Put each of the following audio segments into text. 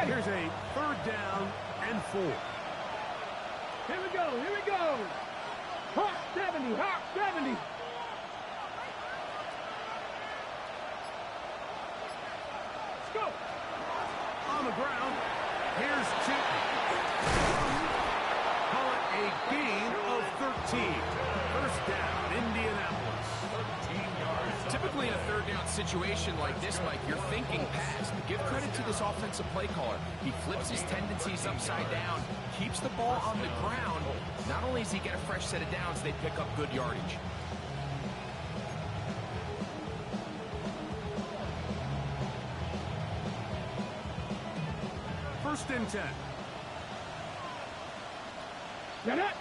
Here's a 3rd down and 4. Here we go. Here we go. Hawk 70. Hawk 70. Let's go. On the ground. Here's Chip. Call it a gain of 13. 1st down, Indianapolis. 13 yards. Typically in a 3rd down situation like this, Mike, you're thinking pass. But give credit to this offensive play caller. He flips his tendencies upside down, keeps the ball on the ground. Not only does he get a fresh set of downs, they pick up good yardage. First and 10. Get it.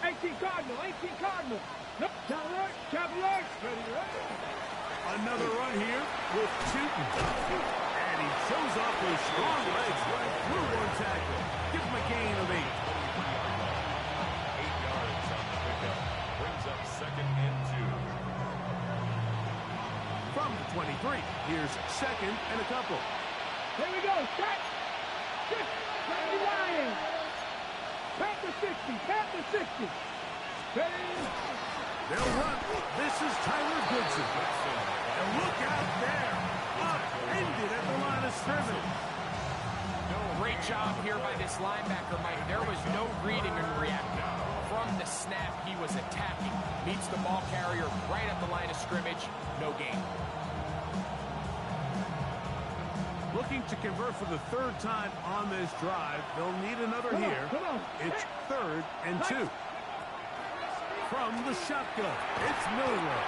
18 Cardinal. 18 Cardinal. Nope. Cavaliers. Ready, ready. Another run here with Tootin. And he shows off his strong legs right through one tackle. Give him a gain of 8. 8 yards on the pickup. Brings up 2nd and 2. From the 23, here's 2nd and a couple. Here we go. Set. 6. Lions. Panther 60. Panther 60. Ready. They'll run. This is Tyler Goodson. And look out there. Upended at the line of scrimmage. Great job here by this linebacker, Mike. There was no reading and reacting. From the snap, he was attacking. Meets the ball carrier right at the line of scrimmage. No gain. Looking to convert for the 3rd time on this drive. They'll need another here. Come on. It's 3rd and 2. From the shotgun, it's Miller.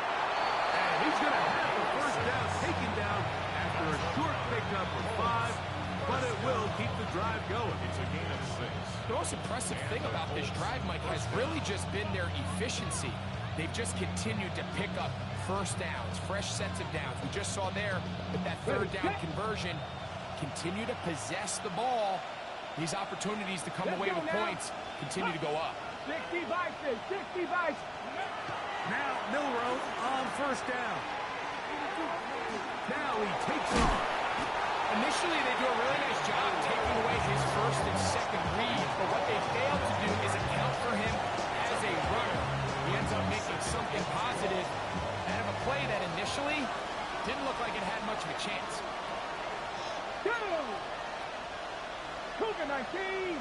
And he's going to have the 1st down taken down after a short pickup of 5. But it will keep the drive going. It's a gain of 6. The most impressive thing about this drive, Mike, has really just been their efficiency. They've just continued to pick up 1st downs, fresh sets of downs. We just saw there with that 3rd down conversion, continue to possess the ball. These opportunities to come away with points continue to go up. 60 Vices. 60 Vices. Now Milrow on 1st down. Now he takes off. Initially, they do a really nice job taking away his 1st and 2nd read, but what they fail to do is account for him as a runner. He ends up making something positive out of a play that initially didn't look like it had much of a chance. Go! Cougar 19!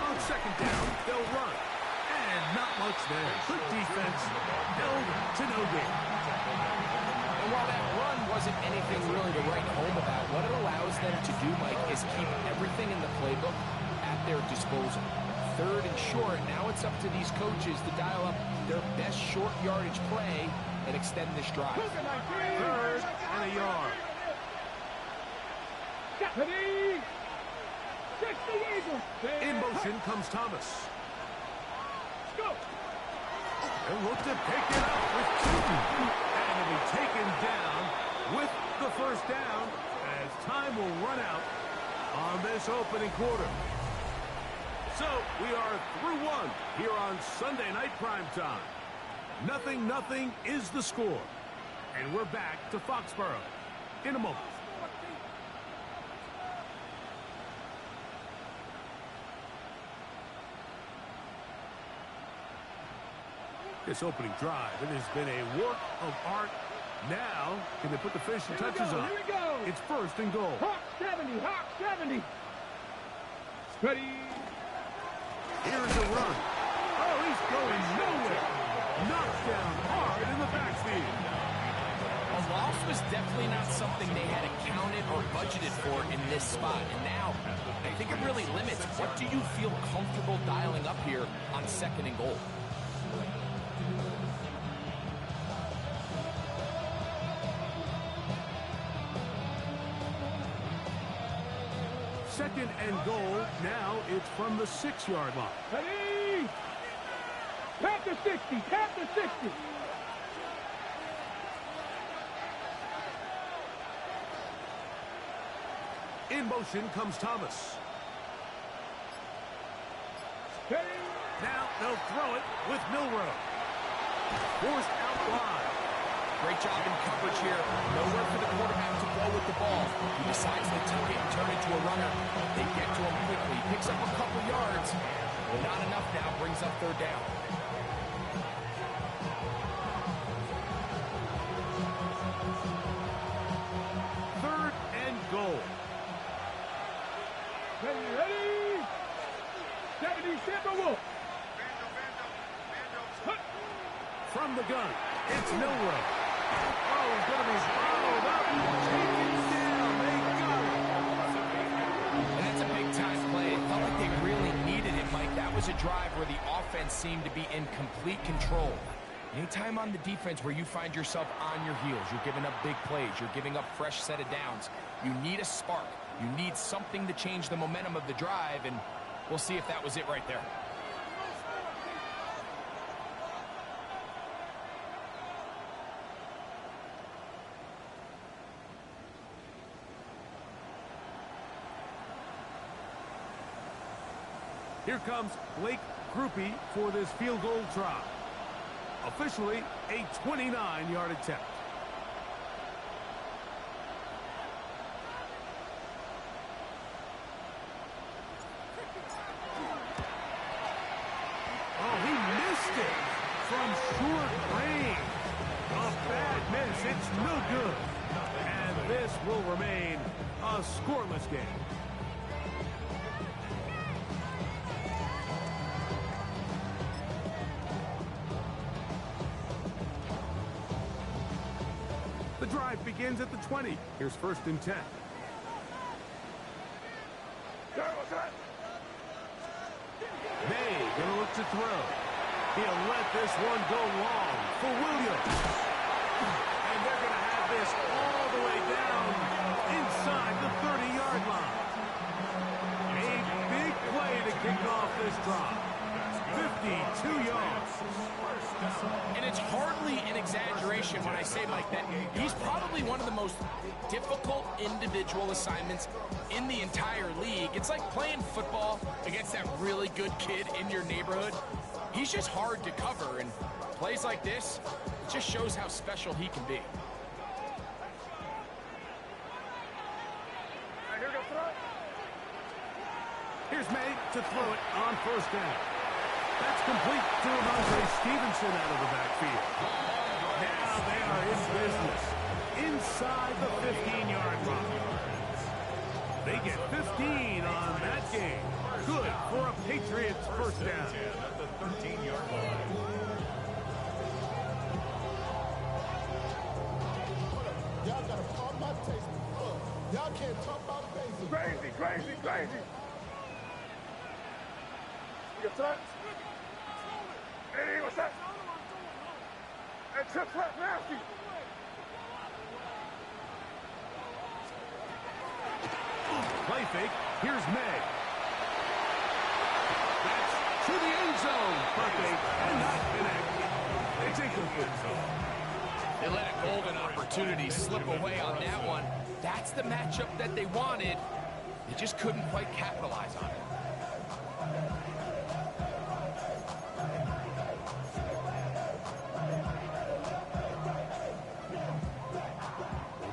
On 2nd down, they'll run. And not much there. Good defense. Held to no gain. And while that run wasn't anything really to write home about, what it allows them to do, Mike, is keep everything in the playbook at their disposal. 3rd and short, now it's up to these coaches to dial up their best short yardage play and extend this drive. 3rd and a yard. Ready. 60 Eagles. In motion comes Thomas. Let's go. They'll look to pick it up with Tootin. And it'll be taken down with the 1st down as time will run out on this opening quarter. So we are through 1 here on Sunday Night Primetime. 0-0 is the score. And we're back to Foxborough in a moment. This opening drive, it has been a work of art. Now, can they put the finishing touches on? Here we go. It's 1st and goal. Hawk 70. Hawk 70. Ready. Here's a run. Oh, he's going nowhere. Knocked down hard in the backfield. A loss was definitely not something they had accounted or budgeted for in this spot. And now, I think it really limits what do you feel comfortable dialing up here on 2nd and goal. 2nd and goal. Now it's from the 6-yard line. Ready. Panther 60. Panther 60. In motion comes Thomas. Ready. Now they'll throw it with Milrow. Forced out wide. Great job in coverage here. Nowhere for the quarterback to go with the ball. He decides to tuck it and turn it to a runner. They get to him quickly. Picks up a couple yards. Not enough now. Brings up third down. Third and goal. Ready? 70 Wolf. From the gun, it's Milrow. Oh, he's going to be followed up. Taken down. They got it. And that's a big-time play. It felt like they really needed it, Mike. That was a drive where the offense seemed to be in complete control. Anytime on the defense where you find yourself on your heels, you're giving up big plays, you're giving up fresh set of downs, you need a spark. You need something to change the momentum of the drive, and we'll see if that was it right there. Here comes Blake Grupe for this field goal try. Officially a 29-yard attempt. Oh, he missed it from short range. A bad miss. It's no good. And this will remain a scoreless game. The drive begins at the 20. Here's first and 10. May gonna look to throw. He'll let this one go long for Williams. And they're gonna have this all the way down inside the 30-yard line. A big play to kick off this drive. 52 yards. And it's hardly an exaggeration when I say, Mike, that he's probably one of the most difficult individual assignments in the entire league. It's like playing football against that really good kid in your neighborhood. He's just hard to cover, and plays like this, it just shows how special he can be. Here's May to throw it on first down. That's complete to Ramondre Stevenson out of the backfield. Now they are in business inside the 15-yard line. They get 15 on that game. Good for a Patriots first down. At the 13-yard line. Y'all gotta pump my taste. Y'all can't talk about basic. Crazy. You got that? Hey, what's that? And tip flat nasty. Play fake. Here's May. That's to the end zone. But they cannot connect. It's incomplete. They let a golden opportunity slip away on that one. That's the matchup that they wanted. They just couldn't quite capitalize on it.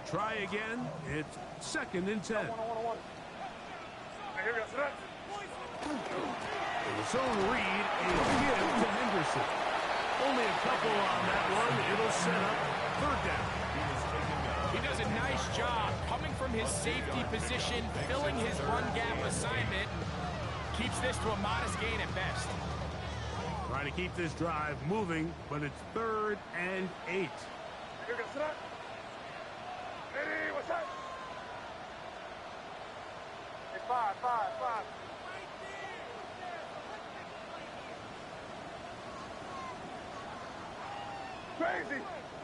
Try again. It's second and 10. Hey, here we go. Set. The zone read, a give to Henderson. Only a couple on that one. It'll set up third down. He does a nice job coming from his safety position, filling his run gap assignment, and keeps this to a modest gain at best. Trying to keep this drive moving, but it's third and 8. Here we go. Set. Hey, what's that? It's 5.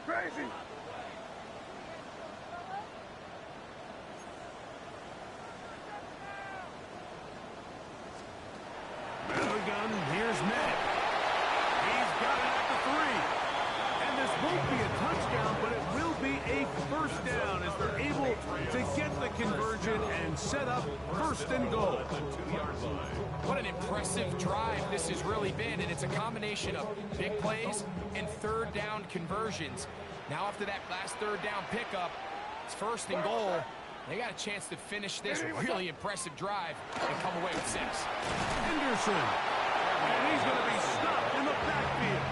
Crazy. Another gun. Here's Matt. He's got it at the 3. And this won't be a touchdown, but it will be a first down as they're able to get the conversion and set up first and goal. What an impressive impressive drive this has really been, and it's a combination of big plays and third down conversions. Now after that last third down pickup, it's 1st and goal. They got a chance to finish this really impressive drive and come away with 6. Henderson. And he's going to be stopped in the backfield.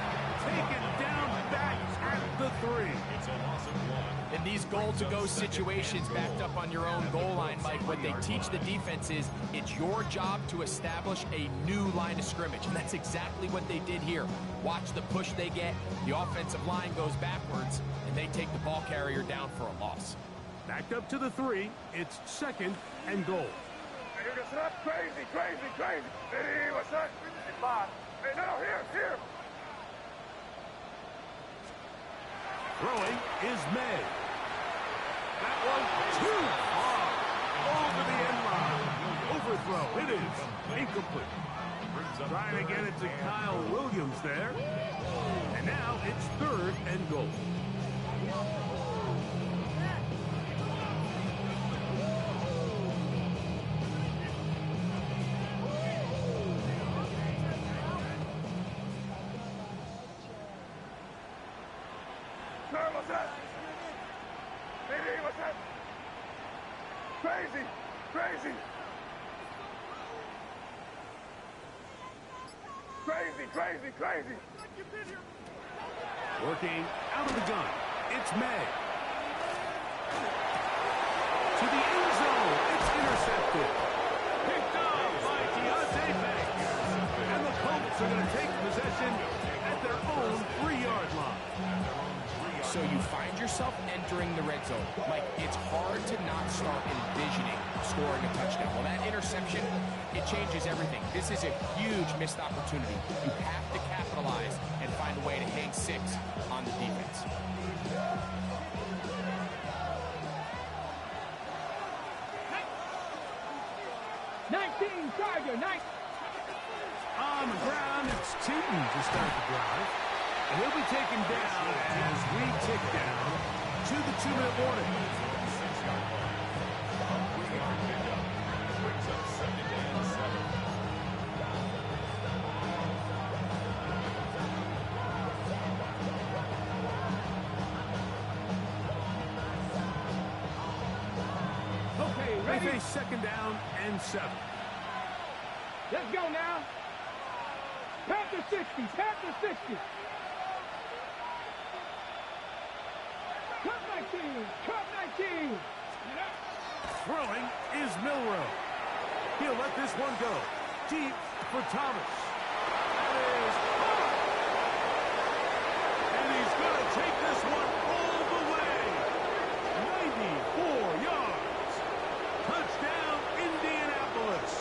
Taken down back at the 3. It's a loss of 1. In these goal-to-go situations backed up on your own goal line, Mike, what they teach the defense is it's your job to establish a new line of scrimmage, and that's exactly what they did here. Watch the push they get. The offensive line goes backwards, and they take the ball carrier down for a loss. Backed up to the 3. It's 2nd and goal. Hey, you're just not crazy. Hey, what's that? Hey, Bob. Hey, no, here. Throwing is May. That one too far. Over the end line. Overthrow. It is incomplete. Trying to get it to Kyle Williams there. And now it's 3rd and goal. What's that? Hey, what's that? Crazy. Working out of the gun. It's May. To the end zone. It's intercepted. Picked up by Deontay Banks. And the Colts are going to take possession at their own 3-yard line. So you find yourself entering the red zone. Mike, it's hard to not start envisioning scoring a touchdown. Well, that interception, it changes everything. This is a huge missed opportunity. You have to capitalize and find a way to hang 6 on the defense. On the ground, it's Tootin to start the drive. And he'll be taken down as we tick down to the 2-minute warning. Okay, They ready? face 2nd down and 7. Let's go now. Panther 60. Cut 19. Throwing is Milrow. He'll let this one go. Deep for Thomas. That is caught. And he's going to take this one all the way. 94 yards. Touchdown, Indianapolis.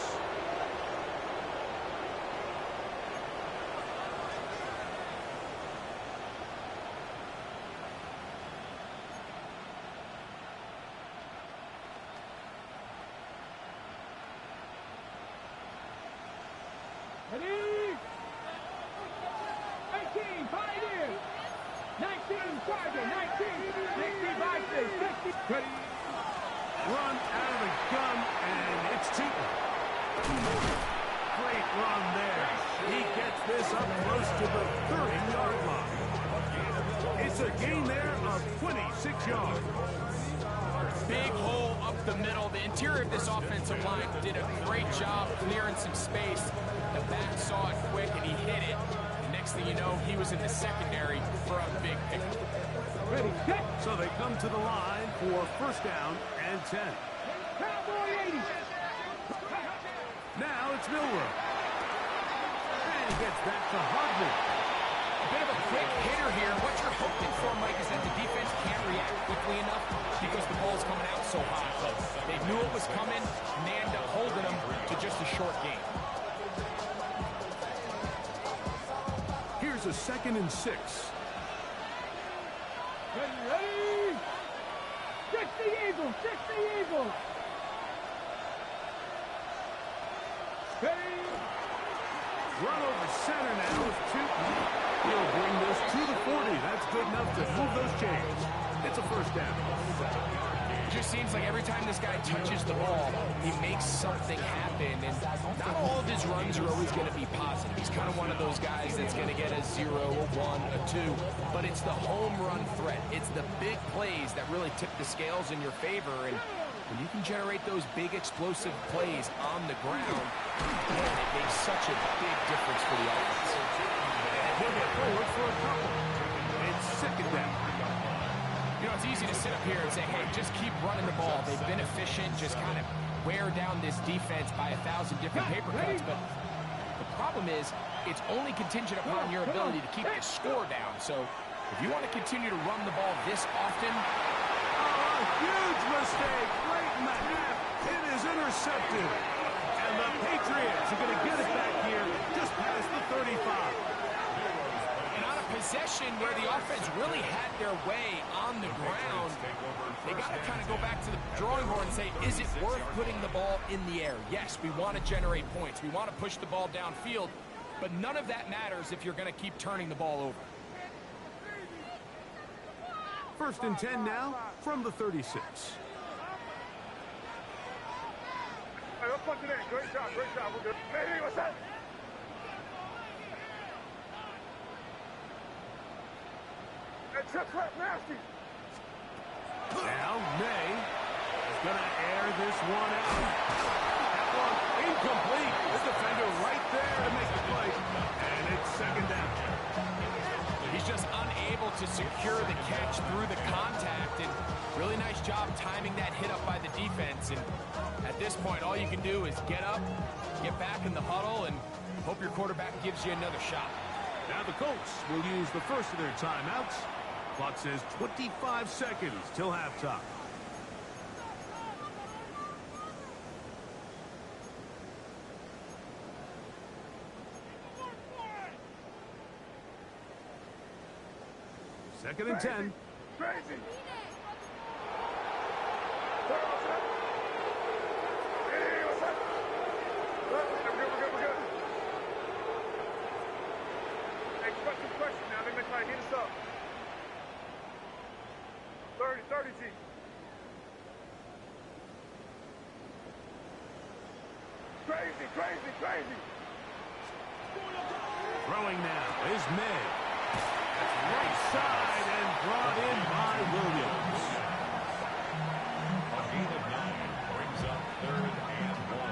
Ready? 18, Pioneers. 19, Charger. 19, 60, Vikings. 60. Ready? Run out of the gun, and it's Tootin. Great run there. He gets this up close to the 30-yard line. It's a gain there of 26 yards. Big hole up the middle. The interior of this offensive line did a great job clearing some space. The back saw it quick, and he hit it. The next thing you know, he was in the secondary for a big pickup. Ready, set. So they come to the line for 1st down and 10. Cowboy 80. Now it's Milrow. And gets back to Hogman. A bit of a quick hitter here. What you're hoping for, Mike, is that the defense can't react quickly enough because the ball's coming out so hot. But they knew it was coming, and they end up holding them to just a short game. Here's a 2nd and 6. Ready? 60 Eagles. 60 Eagles. Ready? Run over center now with Tootin. He'll bring this to the 40. That's good enough to move those chains. It's a 1st down. It just seems like every time this guy touches the ball, he makes something happen. And not all of his runs are always going to be positive. He's kind of one of those guys that's going to get a 0, a 1, a 2. But it's the home run threat. It's the big plays that really tip the scales in your favor. And when you can generate those big explosive plays on the ground, man, it makes such a big difference for the offense. And he'll get forward for a couple. It's second down. You know, it's easy to sit up here and say, hey, just keep running the ball. They've been efficient, just kind of wear down this defense by 1,000 different paper cuts. But the problem is, it's only contingent upon your ability to keep the score down. So if you want to continue to run the ball this often, Huge mistake late in the half. It is intercepted. And the Patriots are going to get it back here just past the 35. and on a possession where the offense really had their way on the ground, they got to kind of go back to the drawing board and say, is it worth putting the ball in the air? Yes, we want to generate points. We want to push the ball downfield, but none of that matters if you're going to keep turning the ball over. First and 10 now from the 36. Hey, let's punch it in. Great job, great job. We're good. Hey, what's that? Hey, chip slap nasty. Now May is going to air this one out. That one incomplete. The defender right there to make the play. And it's second down. He's just unable to secure the catch through the contact, and really nice job timing that hit up by the defense. And at this point, all you can do is get up, get back in the huddle, and hope your quarterback gives you another shot. Now the Colts will use the first of their timeouts. Clock says 25 seconds till halftime. Second and 10. Crazy. Hey, what's up? We're good. Hey, question now. Let me try to hit us up. 30 G. Crazy. Throwing now is May. That's right side and brought in by Williams. A gain of 9 brings up 3rd and 1.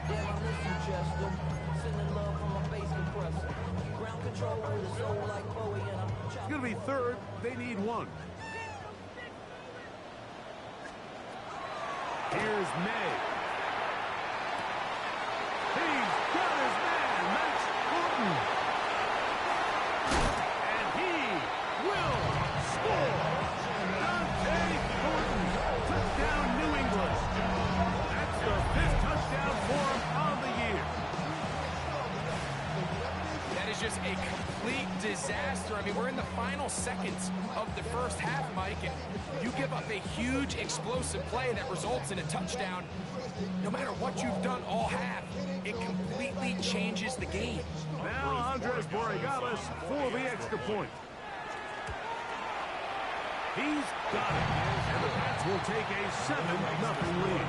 Damn, I miss you, Chester. Sending love from my bass compressor. Ground control with a soul like Bowie, and I'm It's going to be third. They need one. Here's May. He's got his man, Max Horton. And he will score. Dante Horton. Touchdown, New England. That's the 5th touchdown for him on the year. That is just a complete disaster. I mean, we're in the final seconds of the first half, Mike, and you give up a huge explosive play that results in a touchdown. No matter what you've done all half, it completely changes the game. Now Andres Borregales for the extra point. He's got it. And the Pats will take a 7-0 lead.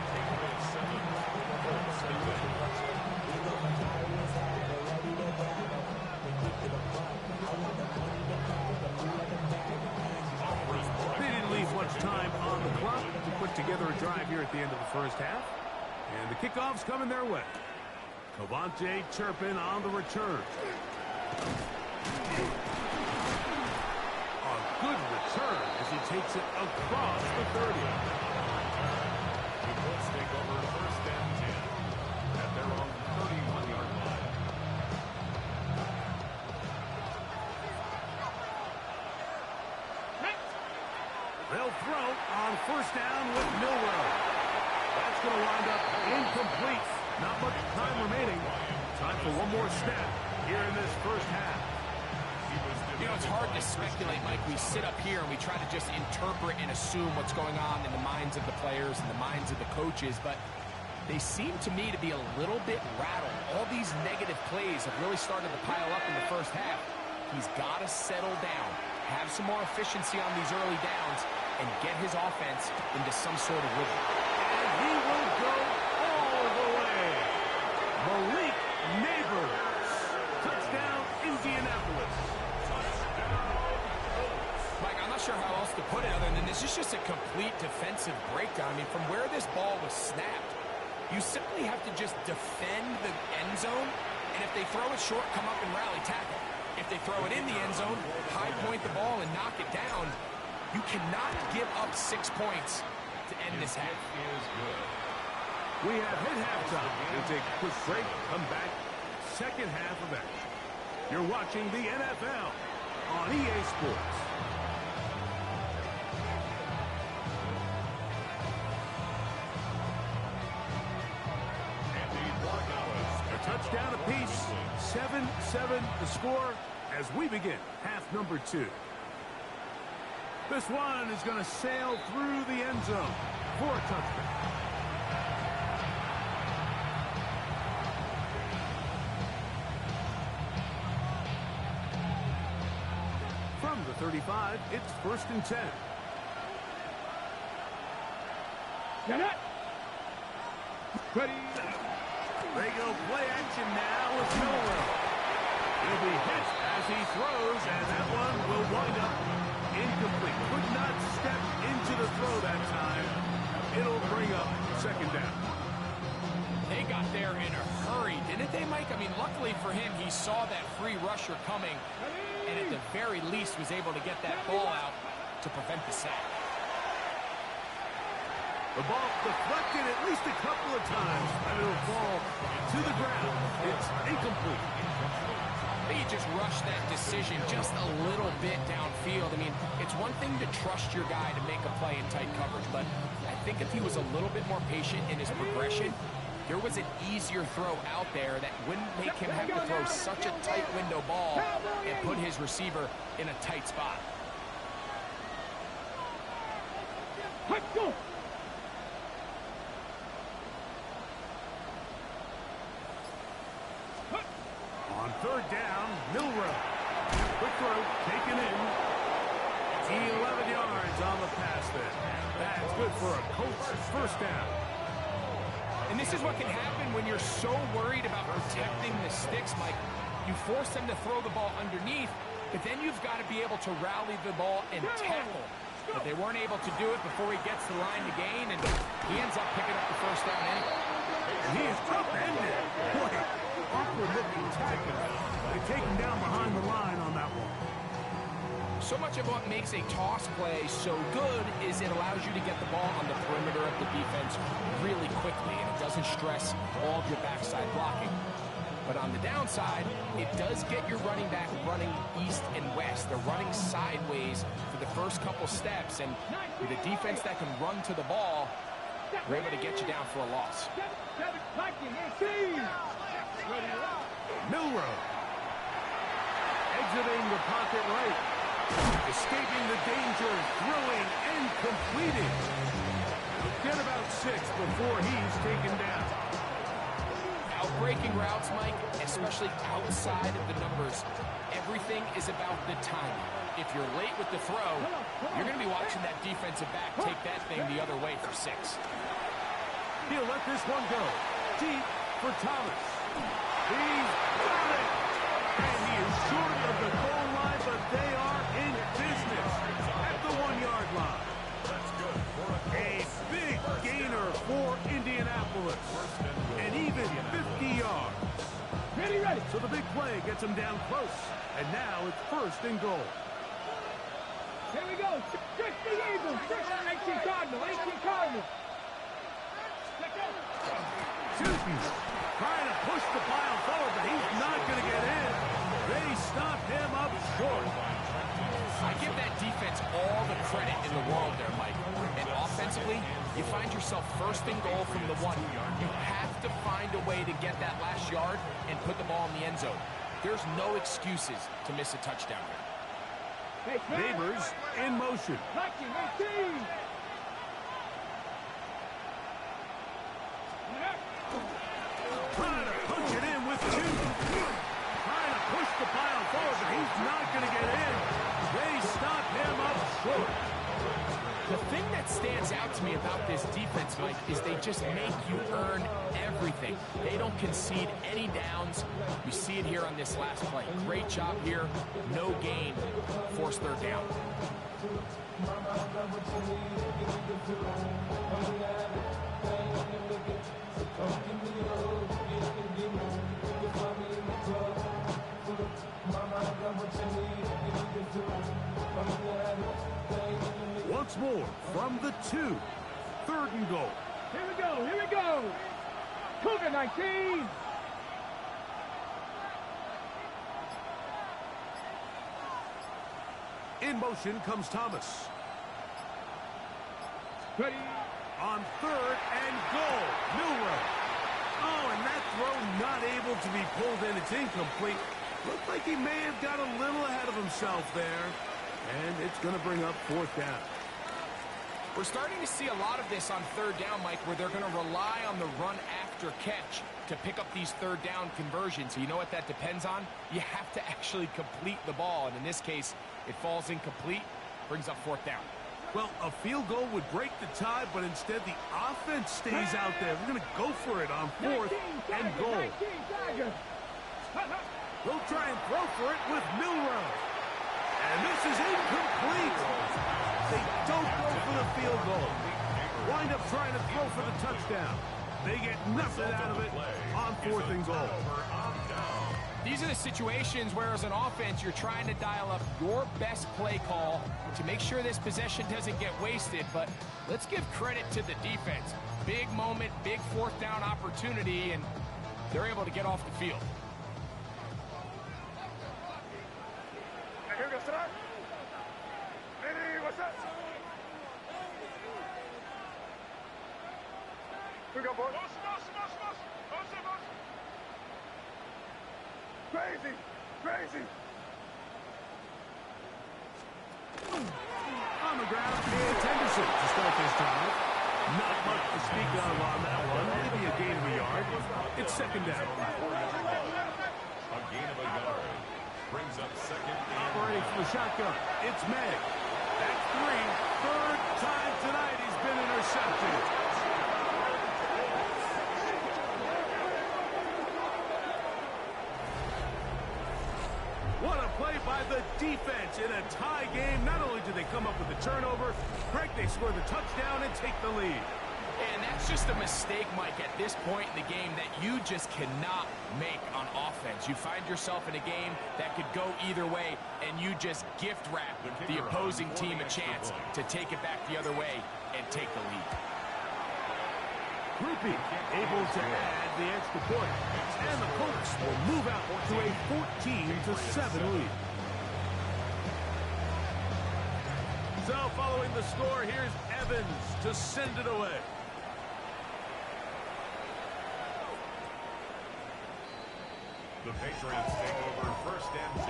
They didn't leave much time on the clock to put together a drive here at the end of the first half. And the kickoff's coming their way. Cavante Turpin on the return. A good return as he takes it across the 30. The Colts take over 1st and 10 at their own 31-yard line. They'll throw on 1st down with Milrow. That's going to wind up incomplete. Not much time remaining. Time for one more snap here in this first half. You know, it's hard to speculate, Mike. We sit up here and we try to just interpret and assume what's going on in the minds of the players and the minds of the coaches, but they seem to me to be a little bit rattled. All these negative plays have really started to pile up in the first half. He's got to settle down, have some more efficiency on these early downs, and get his offense into some sort of rhythm. And he will go all the way. Malik Neighbors. Touchdown, Indianapolis. Mike, I'm not sure how else to put it other than this is just a complete defensive breakdown. I mean, from where this ball was snapped, you simply have to just defend the end zone, and if they throw it short, come up and rally tackle. If they throw it in the end zone, high point the ball and knock it down. You cannot give up 6 points to end this half. We have hit halftime. We'll take a quick break. Come back. Second half of action. You're watching the NFL on EA Sports. A touchdown apiece. 7-7 the score as we begin half number 2. This one is going to sail through the end zone for a touchdown. From the 35, it's 1st and 10. Get it. Ready. They go play action now with Miller. He'll be hit as he throws, and that one will wind up incomplete. Could not step into the throw that time. It'll bring up 2nd down. They got there in a hurry, didn't they, Mike? I mean, luckily for him, he saw that free rusher coming, and at the very least was able to get that ball out to prevent the sack. The ball deflected at least a couple of times, and it'll fall to the ground. It's incomplete. He just rushed that decision just a little bit downfield. I mean, it's one thing to trust your guy to make a play in tight coverage, but I think if he was a little bit more patient in his progression, there was an easier throw out there that wouldn't make him have to throw such a tight window ball and put his receiver in a tight spot. Let's go. On 3rd down, Milrow. Quick throw, taken in. 11 yards on the pass there. That's good for a Colts 1st down. And this is what can happen when you're so worried about protecting the sticks, Mike. You force them to throw the ball underneath, but then you've got to be able to rally the ball and tackle. But they weren't able to do it before he gets the line to gain, and he ends up picking up the 1st down anyway. He is upended. Boy, awkward-looking tackle. They take him down behind the line on that one. So much of what makes a toss play so good is it allows you to get the ball on the perimeter of the defense really quickly, and it doesn't stress all of your backside blocking. But on the downside, it does get your running back running east and west. They're running sideways for the first couple steps, and with a defense that can run to the ball, we're able to get you down for a loss. Milrow. Exiting the pocket right. Escaping the danger, throwing and completing. Get about 6 before he's taken down. Outbreaking routes, Mike, especially outside of the numbers, everything is about the timing. If you're late with the throw, you're going to be watching that defensive back take that thing the other way for 6. He'll let this one go. Deep for Thomas. He's got it. And he is short of the goal line, but they are in business at the 1-yard line. That's good. A big gainer for Indianapolis. And even 50 yards. Ready. So the big play gets him down close. And now it's 1st and goal. Here we go. 60 Eagles. 18 Cardinal. 18 Cardinal. Newton trying to push the pile forward, but he's not going to get in. They stop him up short. I give that defense all the credit in the world there, Mike. And offensively, you find yourself 1st and goal from the 1. You have to find a way to get that last yard and put the ball in the end zone. There's no excuses to miss a touchdown here. Neighbors in motion. Trying to punch it in with 2. Trying to push the pile forward, but he's not going to get in. They stop impresses me about this defense, Mike, is they just make you earn everything. They don't concede any downs. You see it here on this last play. Great job here. No gain. Forced third down. Once more from the 2. 3rd and goal. Here we go, here we go. Cougar 19. In motion comes Thomas. Ready. On 3rd and goal. Milrow. Oh, and that throw not able to be pulled in. It's incomplete. Looked like he may have got a little ahead of himself there. And it's going to bring up 4th down. We're starting to see a lot of this on 3rd down, Mike, where they're going to rely on the run after catch to pick up these 3rd down conversions. So you know what that depends on? You have to actually complete the ball. And in this case, it falls incomplete, brings up 4th down. Well, a field goal would break the tie, but instead the offense stays out there. We're going to go for it on 4th and goal. They'll try and throw for it with Milrow. And this is incomplete. They don't go for the field goal. Wind up trying to throw for the touchdown. They get nothing out of it on 4th and goal. These are the situations where, as an offense, you're trying to dial up your best play call to make sure this possession doesn't get wasted. But let's give credit to the defense. Big moment, big 4th down opportunity, and they're able to get off the field. Here we go, Sadat. Hey, what's up? Here we go, boys. Crazy, crazy. On the ground is Henderson to start this drive. Not much to speak of on that one. Maybe a gain of a yard. It's 2nd down. A gain of a yard. Brings up 2nd and Operating from the shotgun. It's May. That's 3. 3rd time tonight he's been intercepted. What a play by the defense in a tie game. Not only did they come up with the turnover, Craig, they score the touchdown and take the lead. And that's just a mistake, Mike, at this point in the game that you just cannot make on offense. You find yourself in a game that could go either way, and you just gift wrap the opposing team a chance to take it back the other way and take the lead. Groupie able to add the extra point. And the Colts will move out to a 14-7 lead. So following the score, here's Evans to send it away. the Patriots take over 1st and 10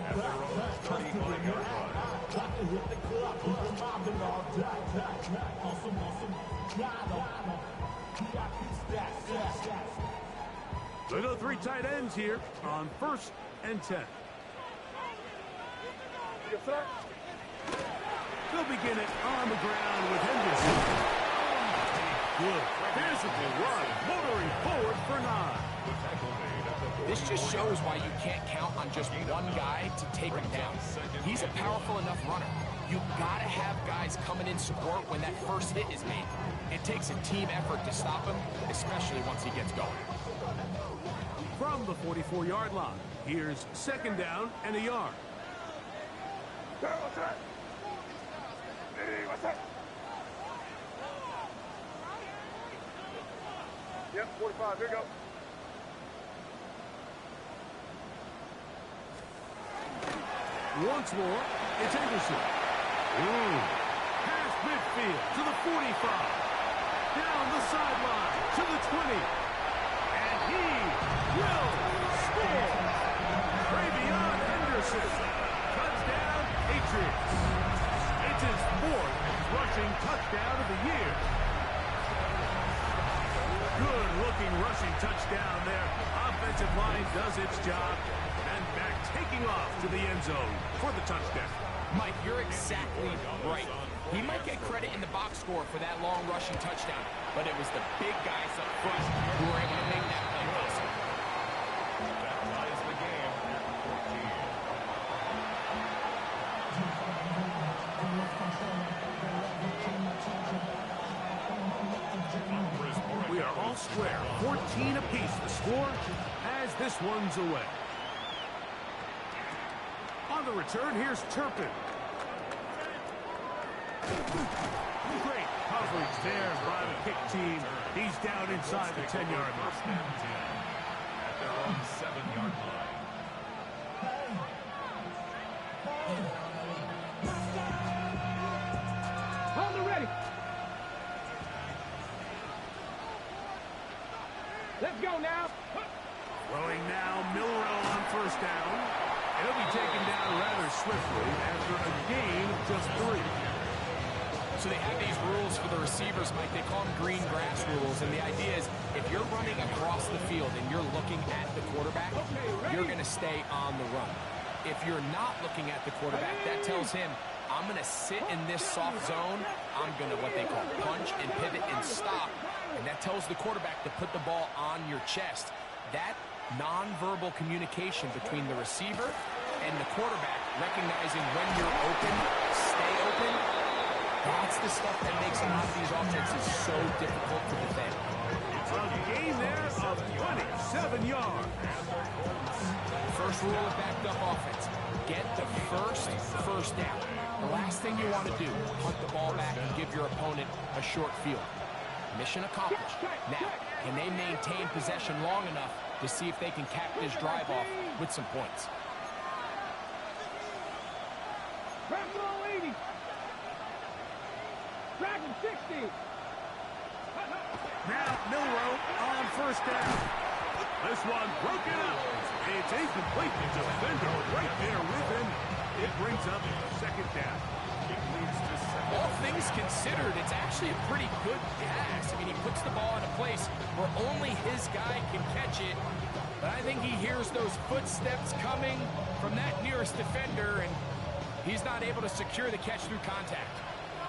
at their own 35-yard line. They go 3 tight ends here on 1st and 10. They'll begin it on the ground with Henderson. Good physical run, motoring forward for 9. This just shows why you can't count on just one guy to take him down. He's a powerful enough runner. You gotta have guys coming in support when that first hit is made. It takes a team effort to stop him, especially once he gets going. From the 44-yard line, here's 2nd down and a yard. What's that? Hey, what's that? Yep, 45. Here we go. Once more, it's Anderson. Past midfield to the 45. Down the sideline to the 20. And he will score. Travion Henderson. Touchdown, Patriots. It's his 4th rushing touchdown of the year. Good-looking rushing touchdown there. Offensive line does its job. And back taking off to the end zone for the touchdown. Mike, you're exactly right. He might get credit in the box score for that long rushing touchdown, but it was the big guys up front who were able to make that play possible. That ties the game at 14. We are all square. 14 apiece the score as this one's away. On the return, here's Turpin. Great coverage there by the kick team. He's down inside the 10-yard line. First and 10 at their own 7-yard line. Hold it ready. Let's go now. Throwing now, Milrow on first down. He'll be taken down rather swiftly after a gain of just 3. So they have these rules for the receivers, Mike. They call them green grass rules. And the idea is if you're running across the field and you're looking at the quarterback, you're going to stay on the run. If you're not looking at the quarterback, that tells him, I'm going to sit in this soft zone. I'm going to what they call punch and pivot and stop. And that tells the quarterback to put the ball on your chest. That nonverbal communication between the receiver and the quarterback, recognizing when you're open, stay open, that's the stuff that makes a lot of these offenses so difficult to defend. A gain there of 27 yards. First rule of backed up offense, get the first down. The last thing you want to do, punt the ball back and give your opponent a short field. Mission accomplished. Now, can they maintain possession long enough to see if they can cap this drive off with some points? Dragon 80. Dragon 60. Now Milrow on first down. This one broken up. It's incomplete. The defender right there with him. It brings up second down. It leads to second. All things considered, it's actually a pretty good pass. I mean, he puts the ball in a place where only his guy can catch it. But I think he hears those footsteps coming from that nearest defender, and he's not able to secure the catch through contact.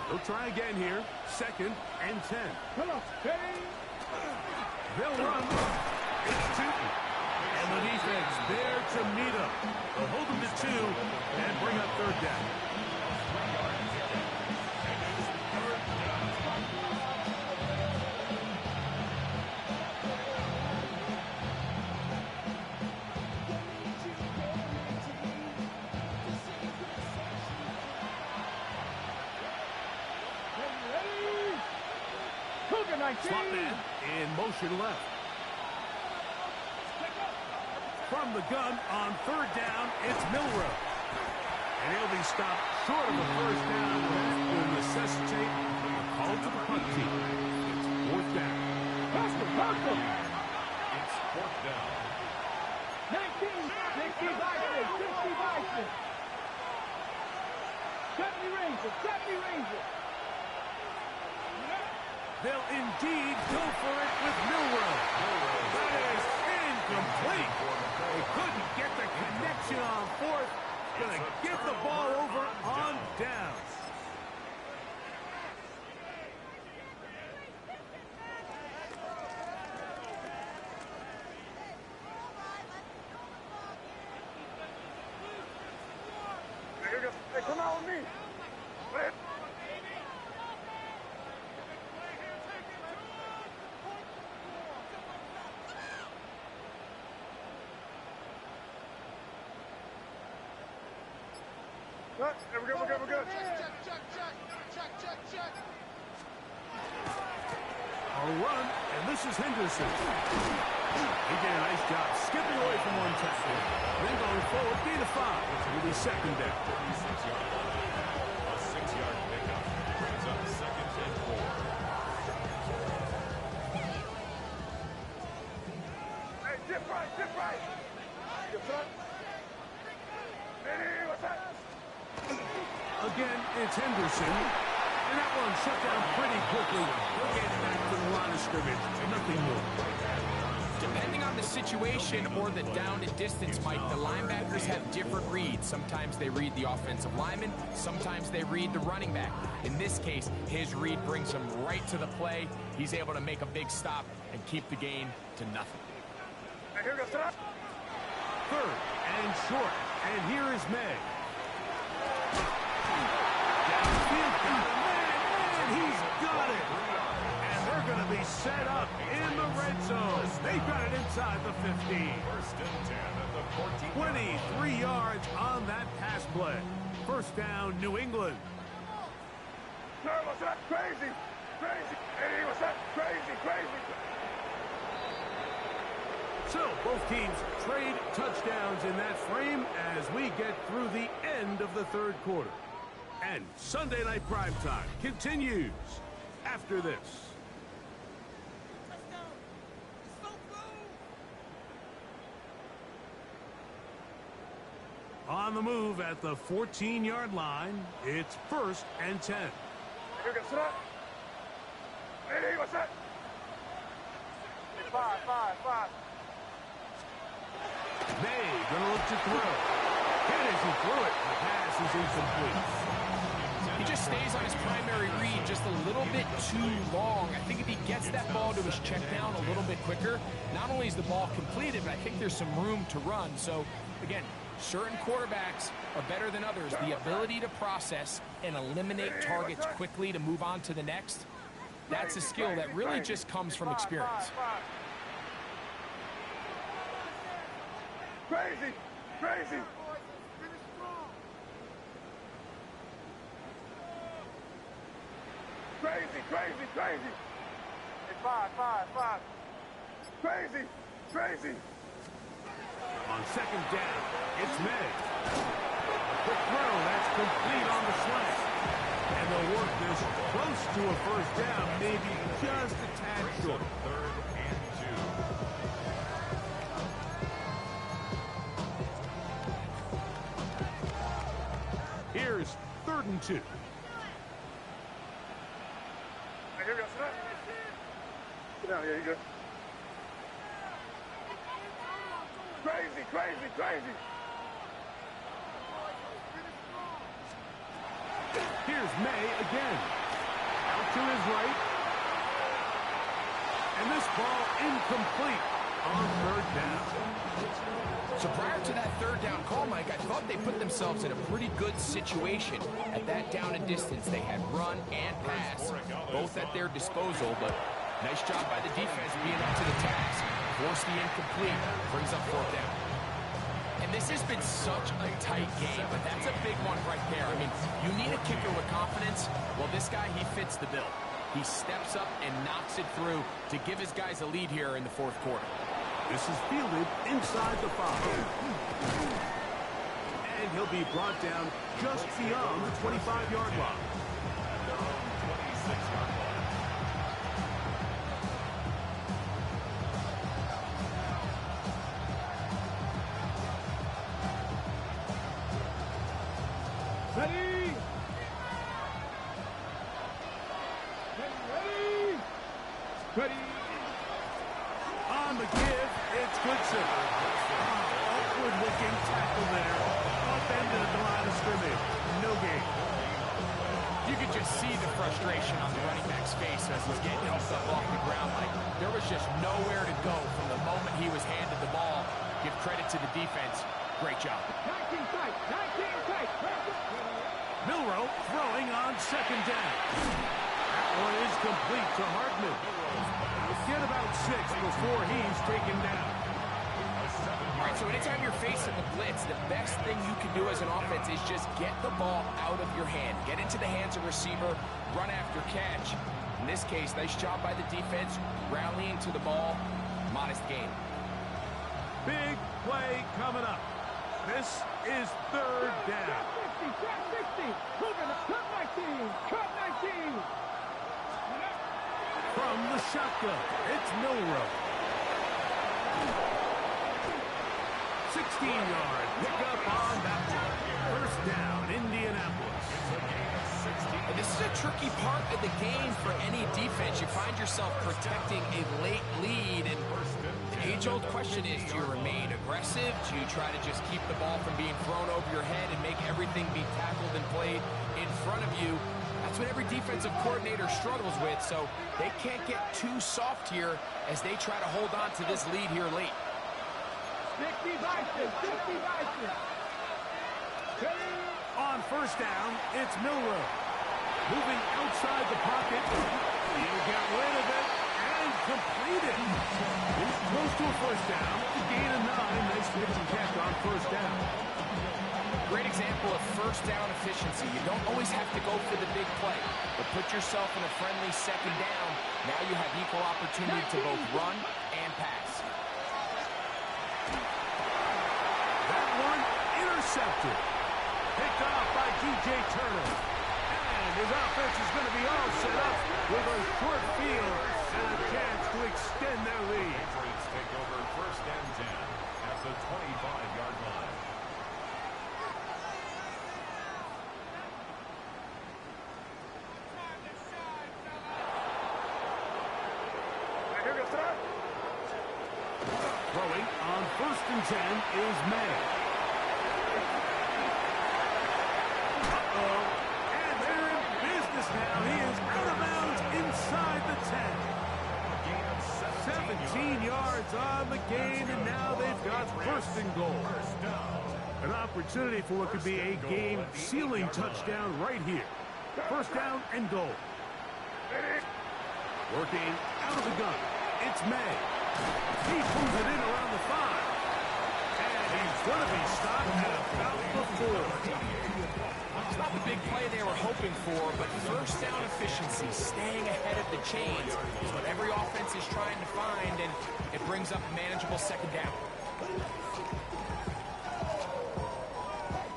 They'll try again here. Second and 10. Come on. Hey. They'll run. It's Tootin. And the defense there to meet up. They'll hold them to 2 and bring up third down. Slot man in motion left. From the gun on third down, it's Milrow. And he'll be stopped short of a first down. That will necessitate a call to the punt team. It's fourth down. It's fourth down. 19, 60 Vikings, 60 Vikings. 70 Rangers, 70 Rangers. They'll indeed go for it with Milrow. That is incomplete. They couldn't get the connection on fourth. Going to get the ball over on downs. Hey, come out with me. Wait. Right, we're good, we're good, we're good. A run, and this is Henderson. He did a nice job skipping away from one tackle. Then going forward, gain of 5. It'll be second down. 36-yard line. A 6-yard pickup brings up second and 4. Hey, dip right, dip right. Good son. Hey, what's that? Again, it's Henderson. And that one shut down pretty quickly. We'll get back to the line of scrimmage. Nothing more. Depending on on the situation or the down and distance, Mike, the linebackers have different reads. Sometimes they read the offensive lineman, sometimes they read the running back. In this case, his read brings him right to the play. He's able to make a big stop and keep the gain to nothing. Here goes that. 3rd and short. And here is May. Downfield, got a man, and he's got it. And they're going to be set up in the red zone. They got it inside the 15. 1st and 10 at the 14. 23 yards on that pass play. 1st down, New England. Sir, what's that? Crazy. Crazy. Hey, what's that? Crazy, crazy. So both teams trade touchdowns in that frame as we get through the end of the 3rd quarter. And Sunday Night Primetime continues after this. On the move at the 14-yard line, it's 1st and 10. Here goes that. Hey, what's that? 5. May gonna look to throw. And as he threw it, the pass is incomplete. He just stays on his primary read just a little bit too long. I think if he gets that ball to his check down a little bit quicker, not only is the ball completed, but I think there's some room to run. So, again, certain quarterbacks are better than others. The ability to process and eliminate targets quickly to move on to the next, that's a skill that really just comes from experience. Crazy, crazy. Crazy, crazy, crazy. Hey, 5. Crazy, crazy. On 2nd down, it's May. Quick throw, that's complete on the slant. And they'll work this close to a 1st down, maybe just a tad short. 3rd and 2. Here's 3rd and 2. Here goes that. Sit down, yeah, you go. Crazy, crazy, crazy. Here's May again. Out to his right. And this ball incomplete on 3rd down. So prior to that 3rd down call, Mike, I thought they put themselves in a pretty good situation at that down and distance. They had run and pass, both at their disposal, but nice job by the defense being up to the task. Force the incomplete, brings up 4th down. And this has been such a tight game, but that's a big one right there. I mean, you need a kicker with confidence. Well, this guy, he fits the bill. He steps up and knocks it through to give his guys a lead here in the 4th quarter. This is fielded inside the 5. And he'll be brought down just beyond the 25-yard line. 26-yard line. Ready? Ready? On the give, it's Goodson. Awkward-looking tackle there. Upended at the line of scrimmage. No gain. You could just see the frustration on the running back's face as he's getting helped up off the ground. Like, there was just nowhere to go from the moment he was handed the ball. Give credit to the defense. Great job. 19 tight. 19 tight. Milrow throwing on 2nd down. That one is complete to Hartman. Get about 6 before he's taken down. All right, so anytime you're facing the blitz, the best thing you can do as an offense is just get the ball out of your hand. Get into the hands of receiver, run after catch. In this case, nice job by the defense, rallying to the ball. Modest gain. Big play coming up. This is 3rd down. 60, 60. Moving up. Cut 19. Cut 19. From the shotgun, it's Milrow. 16-yard pickup on that one. 1st down, Indianapolis. And this is a tricky part of the game for any defense. You find yourself protecting a late lead, and Age-old question is, do you remain aggressive? Do you try to just keep the ball from being thrown over your head and make everything be tackled and played in front of you? That's what every defensive coordinator struggles with, so they can't get too soft here as they try to hold on to this lead here late. 60 Vikings, 60 Vikings. On first down, it's Milroe. Moving outside the pocket. He'll get rid of it and complete it. He's close to a first down. A gain of 9. Nice pitch and catch on first down. Great example of first down efficiency. You don't always have to go for the big play, but put yourself in a friendly second down. Now you have equal opportunity to both run and pass. That one intercepted. Picked off by DJ Turner. And his offense is going to be all set up with a short field and a chance to extend their lead. Patriots take over first and 10 at the 25-yard line. Throwing on first and 10 is May. And they're in business now. He is out of bounds inside the 10. 17 yards on the gain, and now they've got first and goal. An opportunity for what could be a game-sealing touchdown right here. First down and goal. Working out of the gun. It's May. He pulls it in around the 5. And he's going to be stopped at about the 4. It's not the big play they were hoping for, but first down efficiency, staying ahead of the chains, is what every offense is trying to find, and it brings up a manageable second down.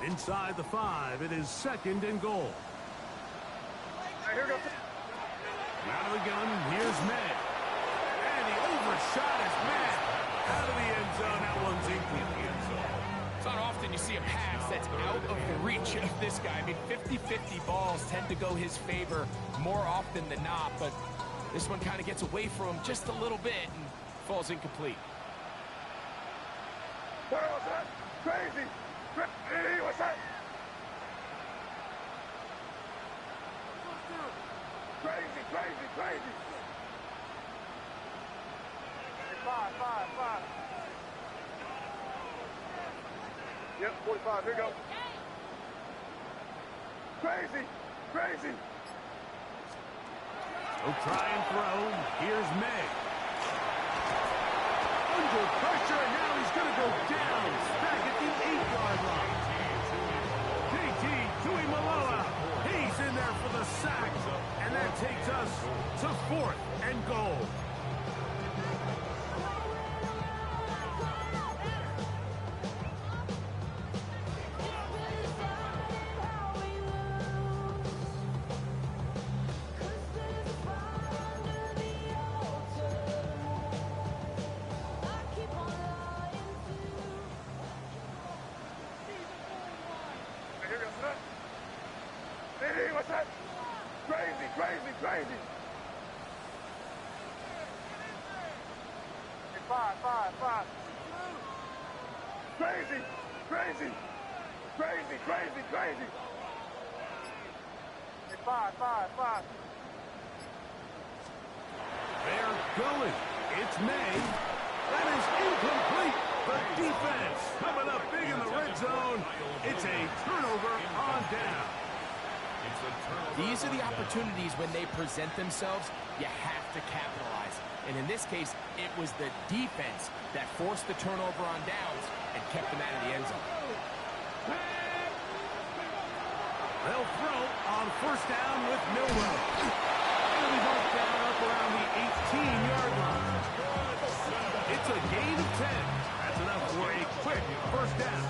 Inside the 5, it is second and goal. Here goes. Out of the gun, here's May. And he overshot his man. Out of the end zone, that one's incomplete. It's not often you see a pass that's out of the reach of this guy. I mean, 50-50 balls tend to go his favor more often than not, but this one kind of gets away from him just a little bit and falls incomplete. What was that? Crazy. Hey, what's that? Crazy, crazy, crazy. 5. Yep, 45. Here you go. Crazy, crazy. He'll try and throw. Here's May. Under pressure, and now he's going to go down. Back at the 8-yard line. JT Tuimoloau. He's in there for the sack. And that takes us to 4th and goal. Hey, what's that? Crazy, crazy, crazy. 5. Crazy, crazy, crazy, crazy, crazy. 5. They're going. It's May. That is incomplete. The defense coming up big in the red zone. It's a turnover on down. These are the opportunities when they present themselves, you have to capitalize. And in this case, it was the defense that forced the turnover on downs and kept them out of the end zone. They'll throw on first down with Milroe. He'll be marked down up around the 18-yard line. It's a gain of 10. That's enough for a quick first down.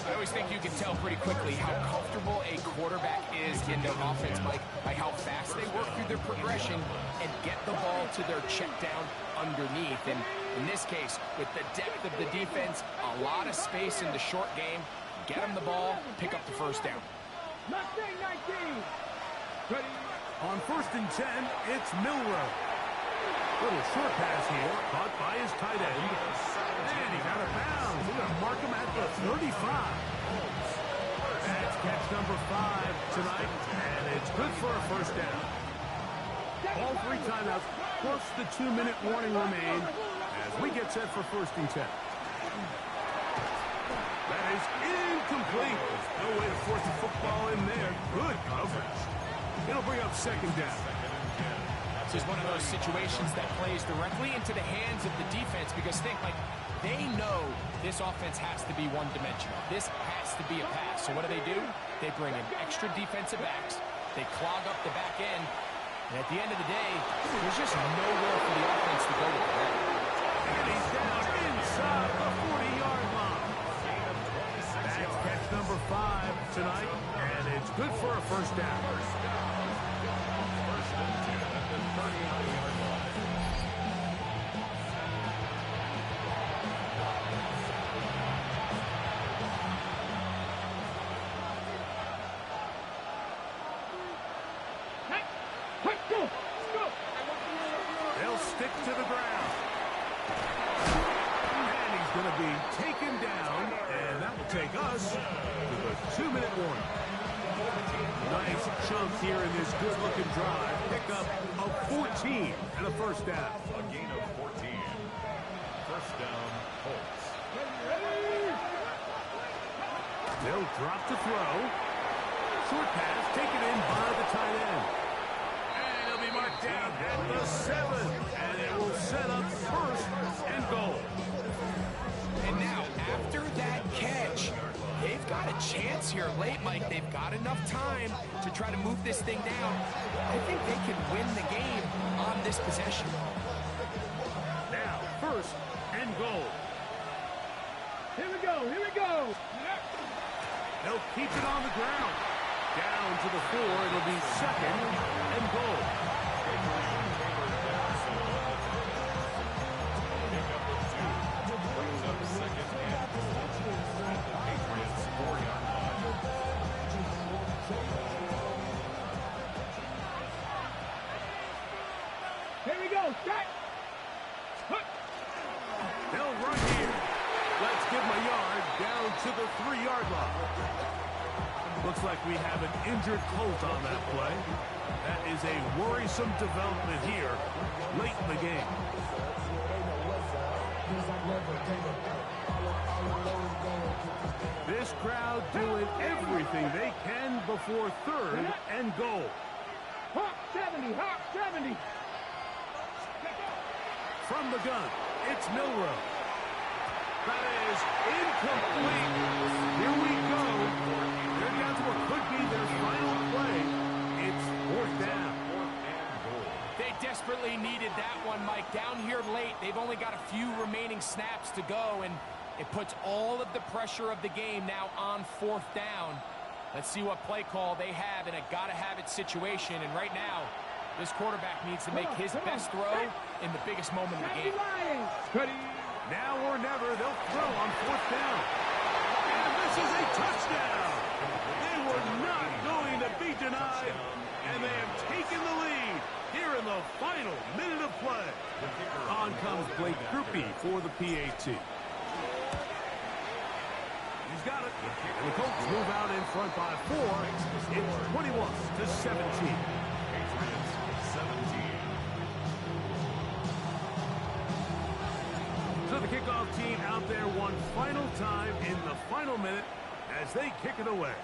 I always think you can tell pretty quickly how comfortable a quarterback is in their offense, Mike, by how fast they work through their progression and get the ball to their check down underneath. And in this case, with the depth of the defense, a lot of space in the short game, get them the ball, pick up the first down. 19. Ready. On first and 10, it's Milroe. Little short pass here, caught by his tight end. And he's out of bounds. We're going to mark him at the 35. That's catch number 5 tonight, and it's good for a first down. All 3 timeouts, plus the 2-minute warning remain as we get set for 1st and 10. That is incomplete. No way to force the football in there. Good coverage. It'll bring up 2nd down. This is one of those situations that plays directly into the hands of the defense because they know this offense has to be one-dimensional. This has to be a pass. So what do? They bring in extra defensive backs. They clog up the back end. And at the end of the day, there's just nowhere for the offense to go with the ball. And he's down inside the 40-yard line. That's catch number 5 tonight, and it's good for a first down. They'll stick to the ground. And he's going to be taken down, and that will take us to the 2-minute warning. Nice chunk here in this good-looking drive. Pick up a 14 and a first down. A gain of 14. First down, Colts. They'll drop to throw. Short pass taken in by the tight end. And he'll be marked down at the 7. And it will set up 1st and goal. And now, after that catch, they've got a chance here late, Mike. They've got enough time to try to move this thing down. I think they can win the game on this possession. Now, 1st and goal. Here we go. Here we go. They'll keep it on the ground. Down to the 4. It'll be 2nd and goal. Here we go. Start. They'll run here. Let's give them a yard down to the 3-yard line. Looks like we have an injured Colt on that play. That is a worrisome development here late in the game. This crowd doing everything they can before 3rd and goal. Hawk 70. Hawk 70. From the gun, it's Milrow. That is incomplete. Here we go. They're down to what could be their final play. It's 4th down. They desperately needed that one, Mike. Down here late, they've only got a few remaining snaps to go, and it puts all of the pressure of the game now on 4th down. Let's see what play call they have in a gotta-have-it situation, and right now, this quarterback needs to make his best throw in the biggest moment of the game. Now or never, they'll throw on 4th down. And this is a touchdown. They were not going to be denied, and they have taken the lead here in the final minute of play. On comes Blake Grupe for the PAT. He's got it. And the Colts move out in front by 4. It's 21-17. Patriots 17. So the kickoff team out there one final time in the final minute as they kick it away.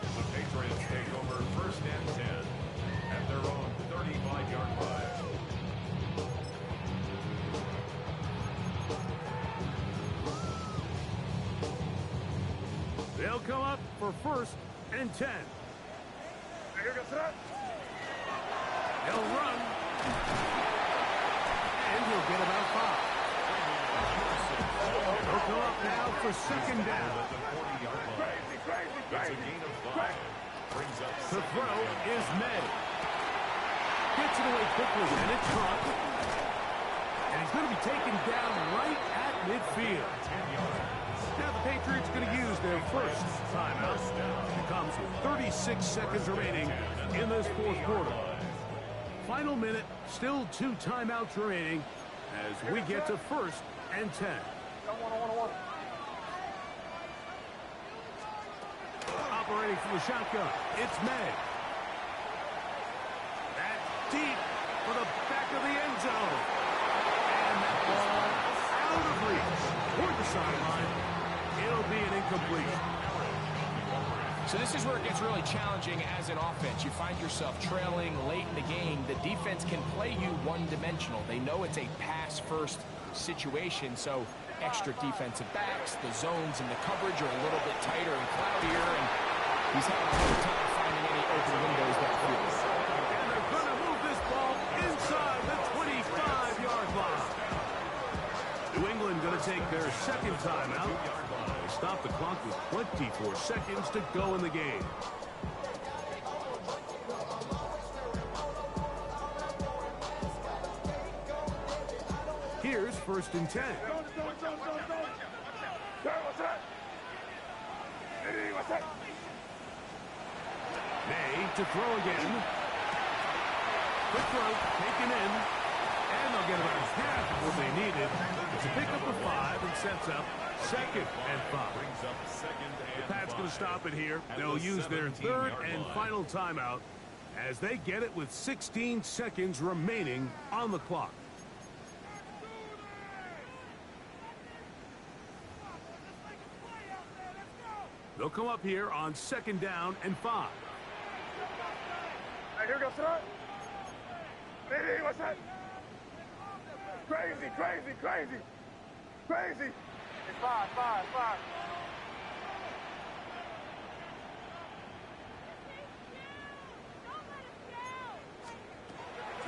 The Patriots take over 1st and 10 at their own 35-yard line. They'll come up for 1st and 10. They'll run. And he'll get about 5. They'll come up now for 2nd down. At the 40-yard line. It's a gain of 5. Brings up The throw is made. Gets it away quickly, and it's caught. And he's going to be taken down right at midfield. 10 yards. Now the Patriots going to use their first timeout. It comes with 36 seconds remaining in this fourth quarter. Final minute, still 2 timeouts remaining as we get to 1st and 10. Operating from the shotgun, it's May. That's deep for the back of the end zone. And that ball out of reach toward the sideline. It'll be an incompletion. So this is where it gets really challenging as an offense. You find yourself trailing late in the game. The defense can play you one-dimensional. They know it's a pass-first situation, so extra defensive backs, the zones and the coverage are a little bit tighter and cloudier, and he's having a hard time finding any open windows downfield. And they're going to move this ball inside the 25-yard line. New England going to take their second timeout. They stop the clock with 24 seconds to go in the game. Here's 1st and 10. May to throw again. Quick throw, taken in. And they'll get about half of what they needed to pick up the 5 and sets up 2nd and 5. The Pats going to stop it here. They'll use their 3rd and final timeout as they get it with 16 seconds remaining on the clock. They'll come up here on 2nd down and 5. Hey, here goes that. Hey, what's that? Crazy, crazy, crazy, crazy. It's 5.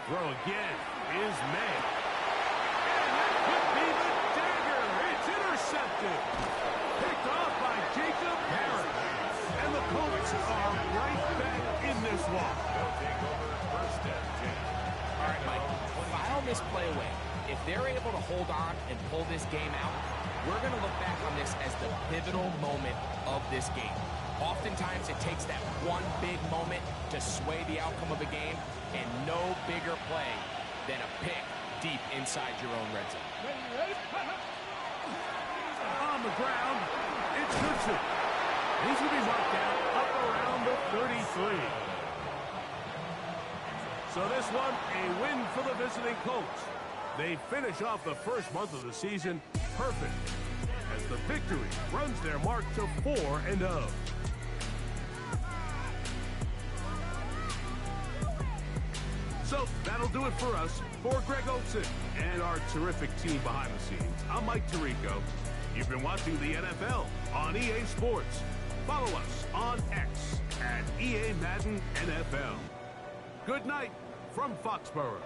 Throw again is May. And that could be the dagger. It's intercepted. Picked off by Jacob Harris. And the Colts are right back in this one. All right, Mike, file this play away. If they're able to hold on and pull this game out, we're going to look back on this as the pivotal moment of this game. Oftentimes, it takes that one big moment to sway the outcome of a game, and no bigger play than a pick deep inside your own red zone. On the ground, it's Goodson. He's going to be marked down up around the 33. So this one, a win for the visiting Colts. They finish off the first month of the season perfect as the victory runs their mark to 4-0. So that'll do it for us. For Greg Olson and our terrific team behind the scenes, I'm Mike Tirico. You've been watching the NFL on EA Sports. Follow us on X at EA Madden NFL. Good night from Foxborough.